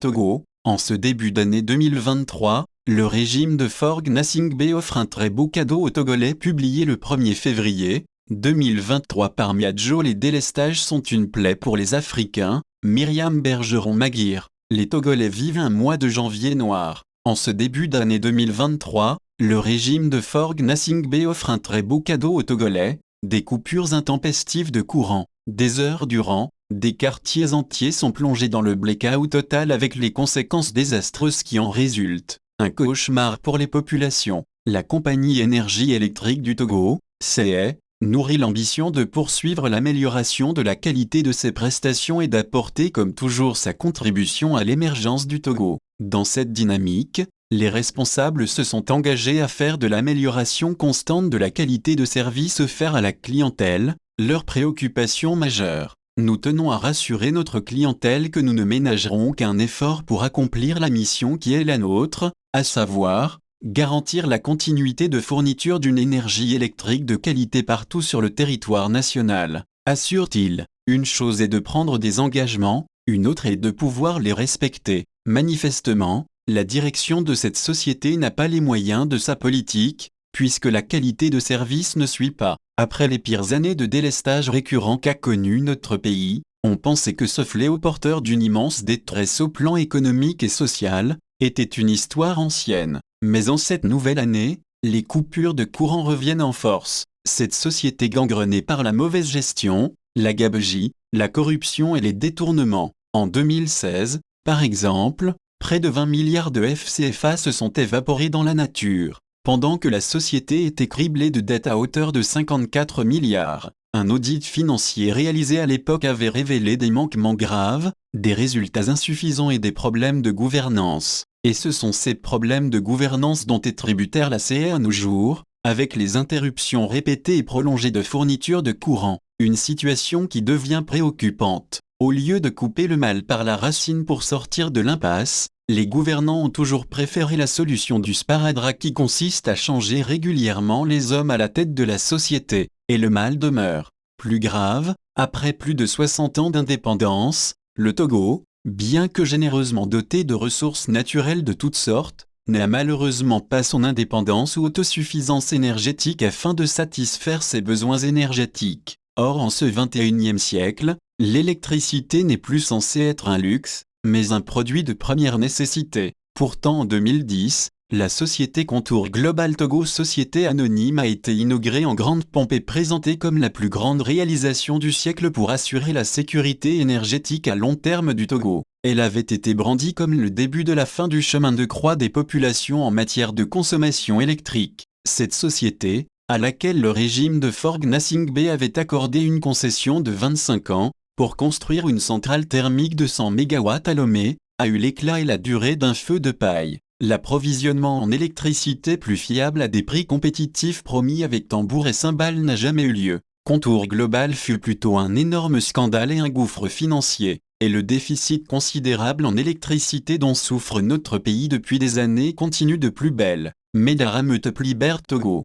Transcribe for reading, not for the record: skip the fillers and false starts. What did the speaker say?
Togo, en ce début d'année 2023, le régime de Faure Gnassingbé offre un très beau cadeau aux Togolais. Publié le 1er février 2023 par Miadjo. Les délestages sont une plaie pour les Africains. Myriam Bergeron-Maguire. Les Togolais vivent un mois de janvier noir. En ce début d'année 2023, le régime de Faure Gnassingbé offre un très beau cadeau aux Togolais. Des coupures intempestives de courant, des heures durant, des quartiers entiers sont plongés dans le blackout total avec les conséquences désastreuses qui en résultent. Un cauchemar pour les populations. La compagnie énergie électrique du Togo, CE, nourrit l'ambition de poursuivre l'amélioration de la qualité de ses prestations et d'apporter comme toujours sa contribution à l'émergence du Togo. Dans cette dynamique, les responsables se sont engagés à faire de l'amélioration constante de la qualité de service offert à la clientèle, leur préoccupation majeure. Nous tenons à rassurer notre clientèle que nous ne ménagerons qu'un effort pour accomplir la mission qui est la nôtre, à savoir, garantir la continuité de fourniture d'une énergie électrique de qualité partout sur le territoire national, assure-t-il. Une chose est de prendre des engagements, une autre est de pouvoir les respecter. Manifestement, la direction de cette société n'a pas les moyens de sa politique, puisque la qualité de service ne suit pas. Après les pires années de délestage récurrent qu'a connu notre pays, on pensait que ce fléau porteur d'une immense détresse au plan économique et social, était une histoire ancienne. Mais en cette nouvelle année, les coupures de courant reviennent en force. Cette société gangrenée par la mauvaise gestion, la gabegie, la corruption et les détournements. En 2016, par exemple, près de 20 milliards de FCFA se sont évaporés dans la nature, pendant que la société était criblée de dettes à hauteur de 54 milliards. Un audit financier réalisé à l'époque avait révélé des manquements graves, des résultats insuffisants et des problèmes de gouvernance. Et ce sont ces problèmes de gouvernance dont est tributaire la CE à nos jours, avec les interruptions répétées et prolongées de fourniture de courant. Une situation qui devient préoccupante. Au lieu de couper le mal par la racine pour sortir de l'impasse, les gouvernants ont toujours préféré la solution du sparadrap qui consiste à changer régulièrement les hommes à la tête de la société, et le mal demeure. Plus grave, après plus de 60 ans d'indépendance, le Togo, bien que généreusement doté de ressources naturelles de toutes sortes, n'a malheureusement pas son indépendance ou autosuffisance énergétique afin de satisfaire ses besoins énergétiques. Or en ce 21e siècle, l'électricité n'est plus censée être un luxe, mais un produit de première nécessité. Pourtant en 2010, la société Contour Global Togo Société Anonyme a été inaugurée en grande pompe et présentée comme la plus grande réalisation du siècle pour assurer la sécurité énergétique à long terme du Togo. Elle avait été brandie comme le début de la fin du chemin de croix des populations en matière de consommation électrique. Cette société, à laquelle le régime de Faure Gnassingbé avait accordé une concession de 25 ans, pour construire une centrale thermique de 100 MW à Lomé, a eu l'éclat et la durée d'un feu de paille. L'approvisionnement en électricité plus fiable à des prix compétitifs promis avec tambour et cymbales n'a jamais eu lieu. Contour Global fut plutôt un énorme scandale et un gouffre financier, et le déficit considérable en électricité dont souffre notre pays depuis des années continue de plus belle. Medara Meutep Libère Togo.